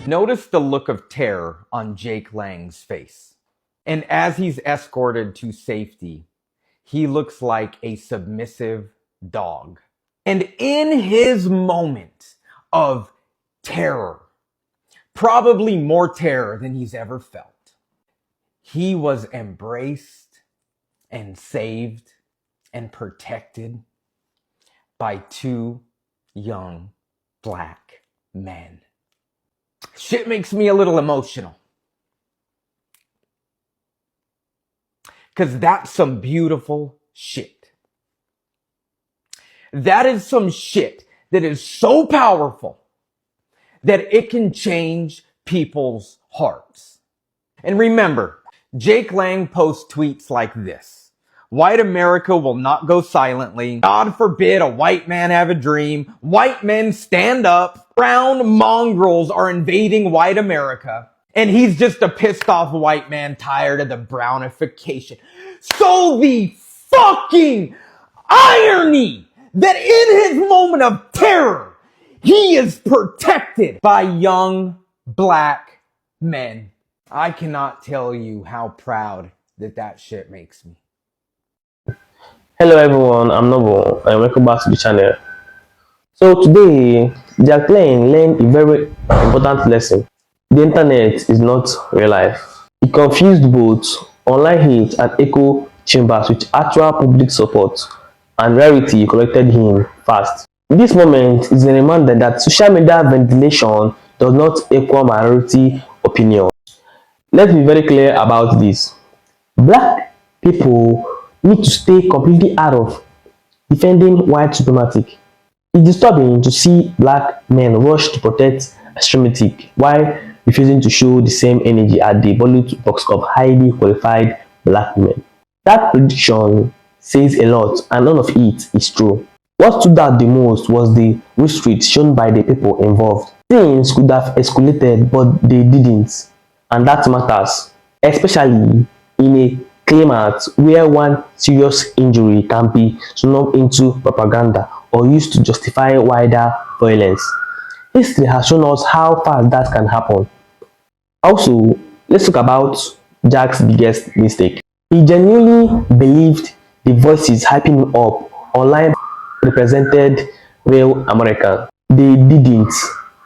Notice the look of terror on Jake Lang's face. And as he's escorted to safety, he looks like a submissive dog. And in his moment of terror, probably more terror than he's ever felt, he was embraced and saved and protected by two young black men. Shit makes me a little emotional. Because that's some beautiful shit. That is some shit that is so powerful that it can change people's hearts. And remember, Jake Lang posts tweets like this: white America will not go silently. God forbid a white man have a dream. White men stand up. Brown mongrels are invading white America. And he's just a pissed off white man tired of the brownification. So the fucking irony that in his moment of terror, he is protected by young black men. I cannot tell you how proud that shit makes me. Hello everyone, I'm Noble and welcome back to the channel. So today, Jack Lang learned a very important lesson. The internet is not real life. He confused both online hate and echo chambers with actual public support, and reality corrected him fast. This moment is a reminder that social media ventilation does not equal minority opinion. Let's be very clear about this. Black people need to stay completely out of defending white supremacy. It's disturbing to see black men rush to protect extremity while refusing to show the same energy at the ballot box of highly qualified black men. That prediction says a lot, and none of it is true. What stood out the most was the restraint shown by the people involved. Things could have escalated, but they didn't, and that matters, especially in a climate where one serious injury can be snubbed into propaganda or used to justify wider violence. History has shown us how fast that can happen. Also, let's talk about Jack's biggest mistake. He genuinely believed the voices hyping him up online represented real America. They didn't,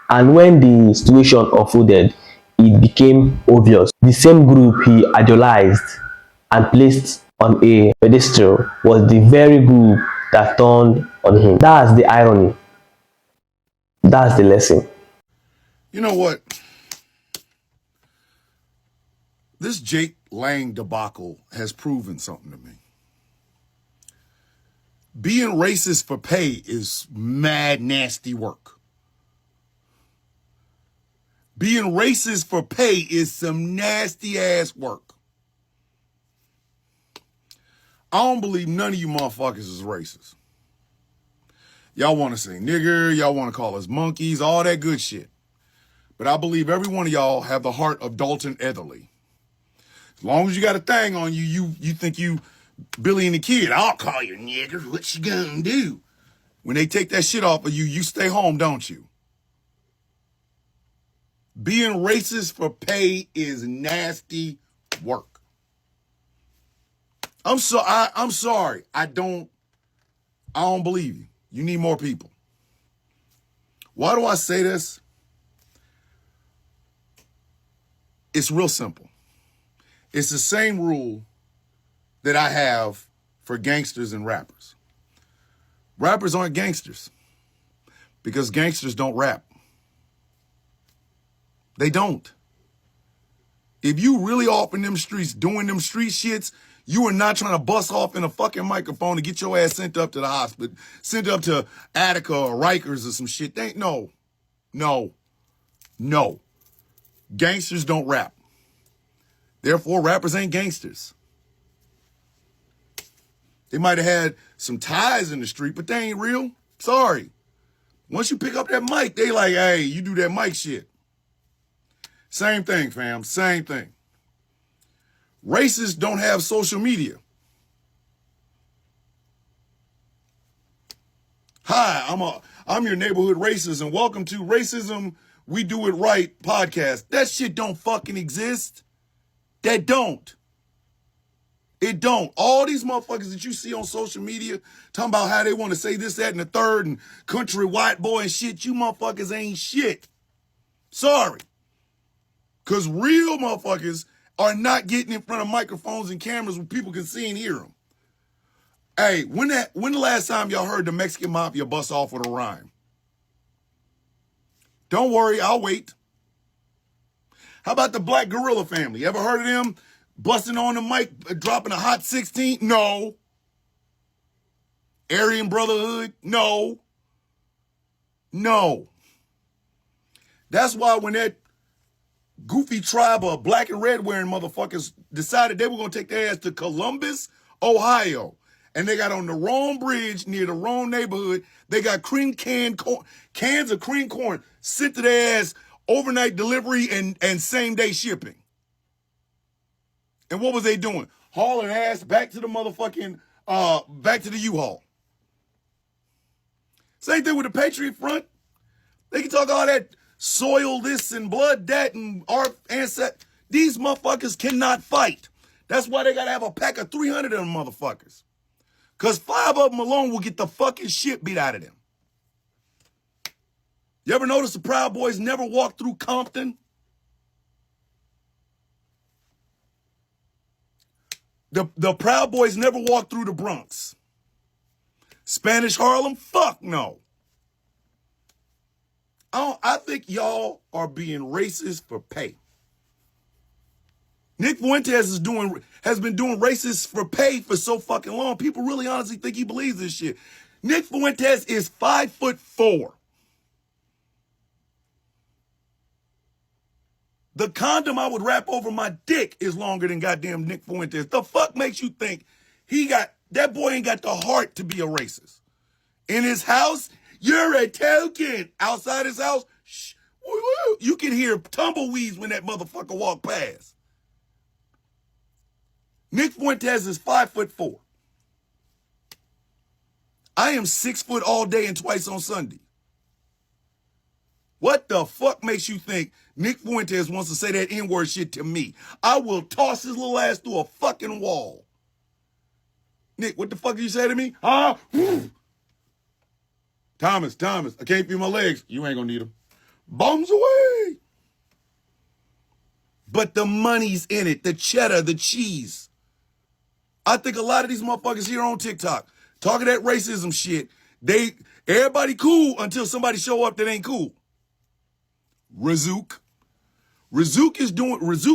and when the situation unfolded, it became obvious. The same group he idolized and placed on a pedestal was the very group that turned on him. That's the irony. That's the lesson. You know what? This Jake Lang debacle has proven something to me. Being racist for pay is mad nasty work. Being racist for pay is some nasty ass work. I don't believe none of you motherfuckers is racist. Y'all want to say nigger, y'all want to call us monkeys, all that good shit. But I believe every one of y'all have the heart of Dalton Etherly. As long as you got a thing on you, you think you Billy and the Kid. I'll call you nigger. What you gonna do? When they take that shit off of you, you stay home, don't you? Being racist for pay is nasty work. I'm sorry. I don't believe you. You need more people. Why do I say this? It's real simple. It's the same rule that I have for gangsters and rappers. Rappers aren't gangsters because gangsters don't rap. They don't. If you really off in them streets doing them street shits, you are not trying to bust off in a fucking microphone to get your ass sent up to the hospital, sent up to Attica or Rikers or some shit. They ain't, no. Gangsters don't rap. Therefore, rappers ain't gangsters. They might have had some ties in the street, but they ain't real. Sorry. Once you pick up that mic, they like, hey, you do that mic shit. Same thing, fam. Same thing. Racists don't have social media. Hi, I'm your neighborhood racist, and welcome to Racism We Do It Right podcast. That shit don't fucking exist. That don't. It don't. All these motherfuckers that you see on social media talking about how they want to say this, that, and the third, and country white boy and shit, you motherfuckers ain't shit. Sorry. Because real motherfuckers are not getting in front of microphones and cameras where people can see and hear them. Hey, when the last time y'all heard the Mexican Mafia bust off with a rhyme? Don't worry, I'll wait. How about the Black Gorilla family? Ever heard of them busting on the mic, dropping a hot 16? No. Aryan Brotherhood? No. No. That's why when that goofy tribe of black and red wearing motherfuckers decided they were going to take their ass to Columbus, Ohio, and they got on the wrong bridge near the wrong neighborhood, they got cans of cream corn sent to their ass, overnight delivery and same day shipping. And what was they doing? Hauling ass back to the motherfucking, back to the U-Haul. Same thing with the Patriot Front. They can talk all that soil this and blood that and our ancestors. These motherfuckers cannot fight. That's why they got to have a pack of 300 of them motherfuckers. Because 5 of them alone will get the fucking shit beat out of them. You ever notice the Proud Boys never walked through Compton? The Proud Boys never walked through the Bronx. Spanish Harlem? Fuck no. I think y'all are being racist for pay. Nick Fuentes has been doing racist for pay for so fucking long. People really honestly think he believes this shit. Nick Fuentes is 5'4". The condom I would wrap over my dick is longer than goddamn Nick Fuentes. The fuck makes you think that boy ain't got the heart to be a racist? In his house, you're a token. Outside his house, shh, woo, woo, you can hear tumbleweeds when that motherfucker walk past. Nick Fuentes is 5'4". I am 6 foot all day and twice on Sunday. What the fuck makes you think Nick Fuentes wants to say that N-word shit to me? I will toss his little ass through a fucking wall. Nick, what the fuck did you say to me? Huh? Thomas, I can't feel my legs. You ain't gonna need them. Bombs away. But the money's in it, the cheddar, the cheese. I think a lot of these motherfuckers here on TikTok talking that racism shit, everybody cool until somebody show up that ain't cool. Razook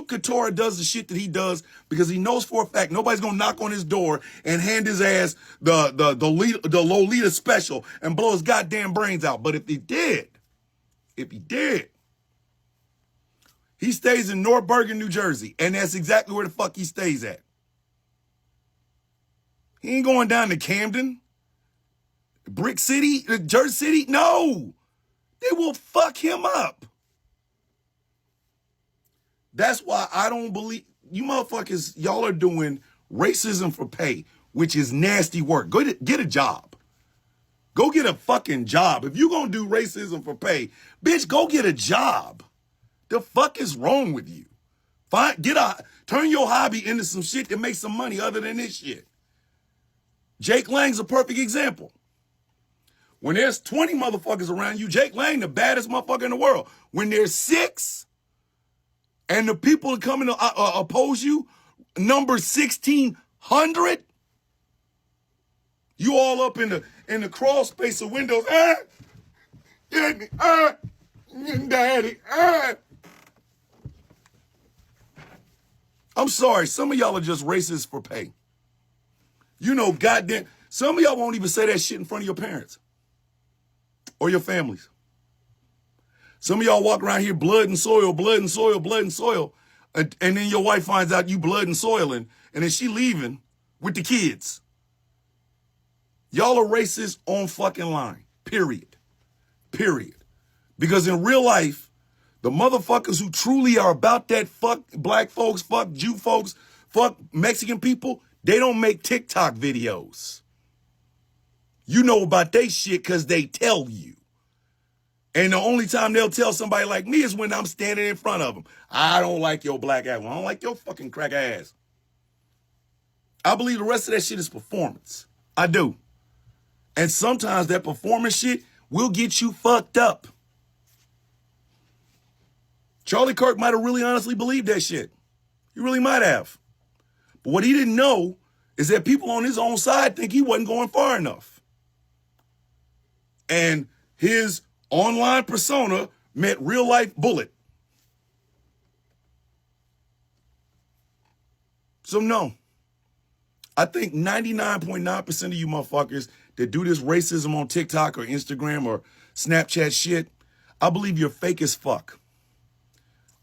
Couture does the shit that he does because he knows for a fact nobody's gonna knock on his door and hand his ass the Lolita special and blow his goddamn brains out. But if he did, he stays in North Bergen, New Jersey, and that's exactly where the fuck he stays at. He ain't going down to Camden, Brick City, Jersey City. No, they will fuck him up. That's why I don't believe you motherfuckers, y'all are doing racism for pay, which is nasty work. Go get a job. Go get a fucking job. If you gonna do racism for pay, bitch, go get a job. The fuck is wrong with you? Turn your hobby into some shit that makes some money other than this shit. Jake Lang's a perfect example. When there's 20 motherfuckers around you, Jake Lang, the baddest motherfucker in the world. When there's 6, and the people coming to oppose you, number 1,600, you all up in the crawl space of windows. Daddy. I'm sorry, some of y'all are just racist for pay. You know, goddamn, some of y'all won't even say that shit in front of your parents or your families. Some of y'all walk around here blood and soil, and then your wife finds out you blood and soiling, and then she leaving with the kids. Y'all are racist on fucking line, period. Because in real life, the motherfuckers who truly are about that fuck black folks, fuck Jew folks, fuck Mexican people, they don't make TikTok videos. You know about they shit because they tell you. And the only time they'll tell somebody like me is when I'm standing in front of them. I don't like your black ass. I don't like your fucking crack ass. I believe the rest of that shit is performance. I do. And sometimes that performance shit will get you fucked up. Charlie Kirk might have really honestly believed that shit. He really might have. But what he didn't know is that people on his own side think he wasn't going far enough. And his online persona met real life bullet. So no, I think 99.9% of you motherfuckers that do this racism on TikTok or Instagram or Snapchat shit, I believe you're fake as fuck.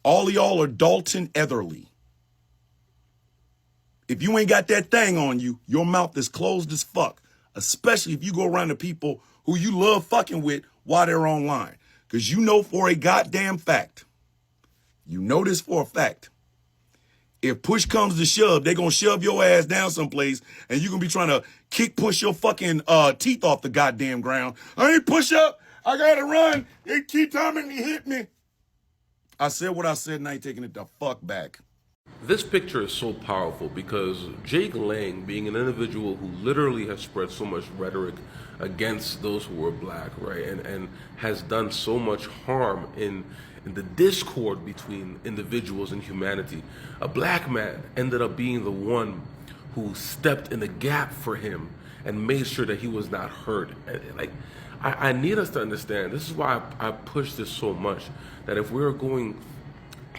All of y'all are Dalton Etherly. If you ain't got that thing on you, your mouth is closed as fuck, especially if you go around to people who you love fucking with while they're online. Because you know for a goddamn fact, you know this for a fact, if push comes to shove, they're going to shove your ass down someplace and you're going to be trying to push your fucking teeth off the goddamn ground. I ain't push up. I got to run. They keep telling me to hit me. I said what I said and I ain't taking it the fuck back. This picture is so powerful because Jake Lang, being an individual who literally has spread so much rhetoric against those who are black, right, and has done so much harm in the discord between individuals and humanity, a black man ended up being the one who stepped in the gap for him and made sure that he was not hurt. And I need us to understand, this is why I push this so much, that if we're going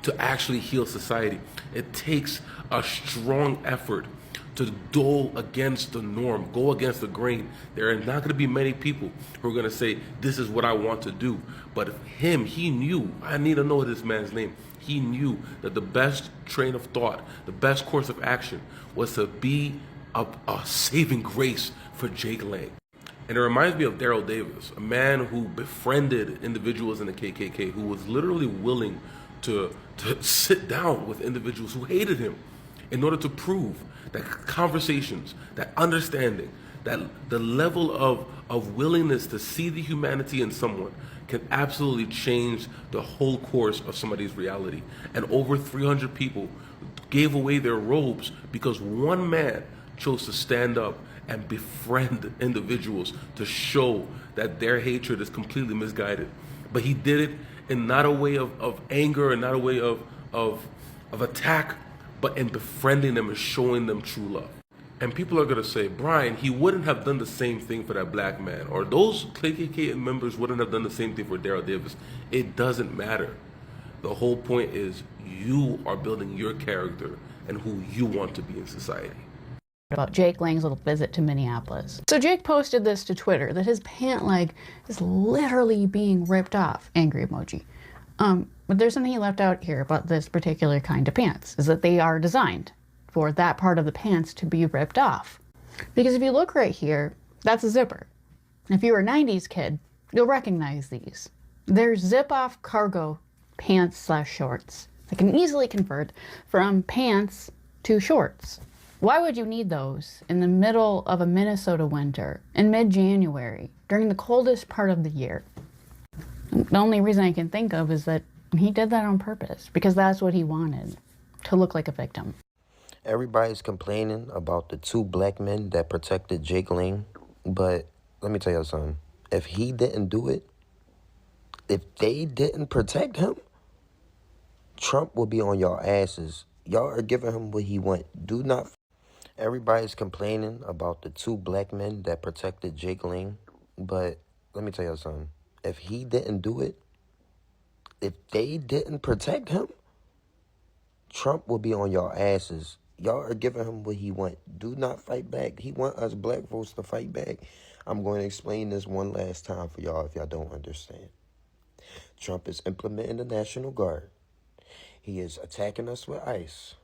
to actually heal society, it takes a strong effort to go against the norm, go against the grain. There are not going to be many people who are going to say, this is what I want to do. But he knew, I need to know this man's name. He knew that the best train of thought, the best course of action was to be a saving grace for Jake Lang. And it reminds me of Daryl Davis, a man who befriended individuals in the KKK, who was literally willing to sit down with individuals who hated him in order to prove that conversations, that understanding, that the level of willingness to see the humanity in someone can absolutely change the whole course of somebody's reality. And over 300 people gave away their robes because one man chose to stand up and befriend individuals to show that their hatred is completely misguided. But he did it in not a way of anger and not a way of attack, but in befriending them and showing them true love. And people are going to say, Brian, he wouldn't have done the same thing for that black man, or those KKK members wouldn't have done the same thing for Daryl Davis. It doesn't matter. The whole point is you are building your character and who you want to be in society. About Jake Lang's little visit to Minneapolis. So Jake posted this to Twitter, that his pant leg is literally being ripped off. Angry emoji. But there's something he left out here about this particular kind of pants, is that they are designed for that part of the pants to be ripped off. Because if you look right here, that's a zipper. If you're a 90s kid, you'll recognize these. They're zip-off cargo pants/shorts that can easily convert from pants to shorts. Why would you need those in the middle of a Minnesota winter in mid-January during the coldest part of the year? The only reason I can think of is that he did that on purpose because that's what he wanted, to look like a victim. Everybody's complaining about the two black men that protected Jake Lang, but let me tell you something. If he didn't do it, if they didn't protect him, Trump will be on your asses. Y'all are giving him what he want. Do not. Everybody's complaining about the two black men that protected Jake Lang, but let me tell you something. If he didn't do it, if they didn't protect him, Trump will be on your asses. Y'all are giving him what he want. Do not fight back. He want us black folks to fight back. I'm going to explain this one last time for y'all if y'all don't understand. Trump is implementing the National Guard. He is attacking us with ICE.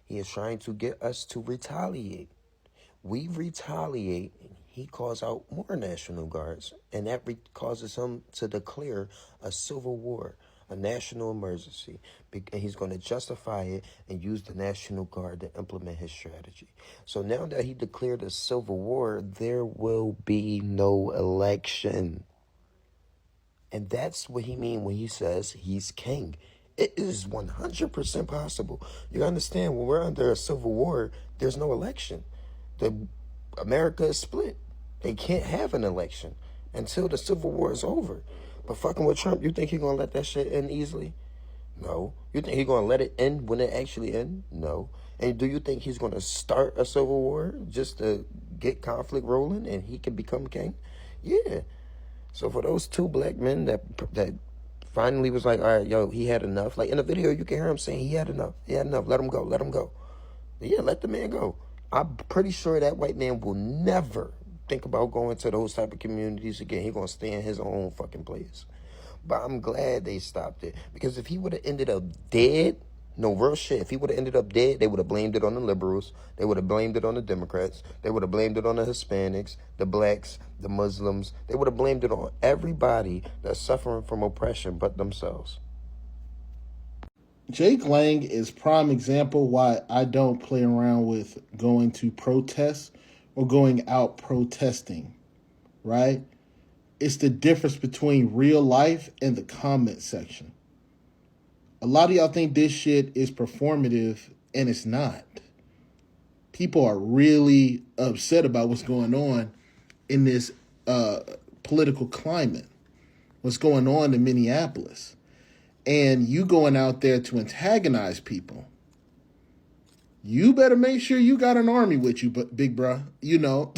He is trying to get us to retaliate. We retaliate. He calls out more National Guards, and that causes him to declare a civil war, a national emergency. And he's going to justify it and use the National Guard to implement his strategy. So now that he declared a civil war, there will be no election. And that's what he mean when he says he's king. It is 100% possible. You understand, when we're under a civil war, there's no election. America is split. They can't have an election until the civil war is over. But fucking with Trump, you think he gonna let that shit end easily? No. You think he gonna let it end when it actually end? No. And do you think he's gonna start a civil war just to get conflict rolling and he can become king? Yeah. So for those two black men that finally was like, all right, yo, he had enough. Like in the video, you can hear him saying he had enough. He had enough. Let him go. Let him go. Yeah, let the man go. I'm pretty sure that white man will never think about going to those type of communities again. He's gonna stay in his own fucking place. But I'm glad they stopped it, because if he would have ended up dead, no real shit, if he would have ended up dead, they would have blamed it on the liberals. They would have blamed it on the Democrats. They would have blamed it on the Hispanics, the blacks, the Muslims. They would have blamed it on everybody that's suffering from oppression but themselves. Jake Lang is prime example why I don't play around with going to protests or going out protesting, right? It's the difference between real life and the comment section. A lot of y'all think this shit is performative, and it's not. People are really upset about what's going on in this political climate, what's going on in Minneapolis. And you going out there to antagonize people, you better make sure you got an army with you, big bruh. You know,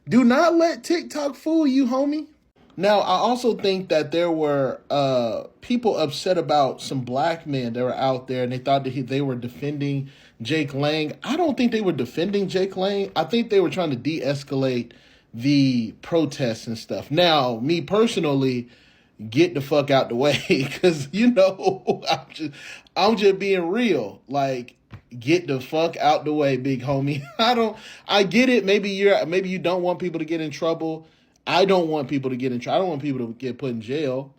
do not let TikTok fool you, homie. Now, I also think that there were people upset about some black men that were out there, and they thought that they were defending Jake Lang. I don't think they were defending Jake Lang. I think they were trying to de-escalate the protests and stuff. Now, me personally, get the fuck out the way, because I'm just being real. Like, get the fuck out the way, big homie. I get it. Maybe you don't want people to get in trouble. I don't want people to get in trouble. I don't want people to get put in jail.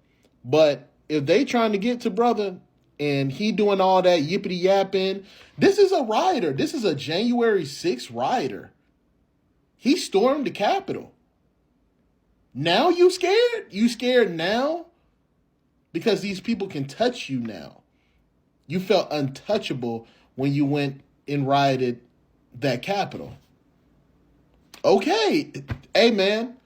But if they trying to get to brother and he doing all that yippity yapping, this is a rioter. This is a January 6th rioter. He stormed the Capitol. Now you scared? You scared now? Because these people can touch you now. You felt untouchable when you went and rioted that Capitol. Okay. Hey, man.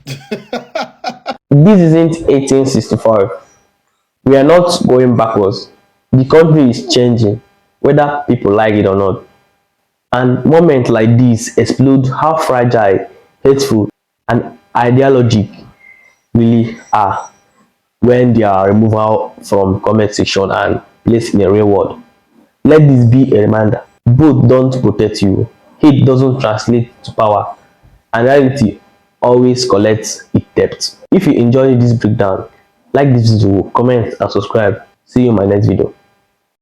This isn't 1865. We are not going backwards. The country is changing, whether people like it or not. And moments like this explode how fragile, hateful, and ideologic really are when they are removed from comment section and placed in a real world. Let this be a reminder. Both don't protect you. Hate doesn't translate to power, and reality always collects its debt. If you enjoyed this breakdown, like this video, comment and subscribe. See you in my next video.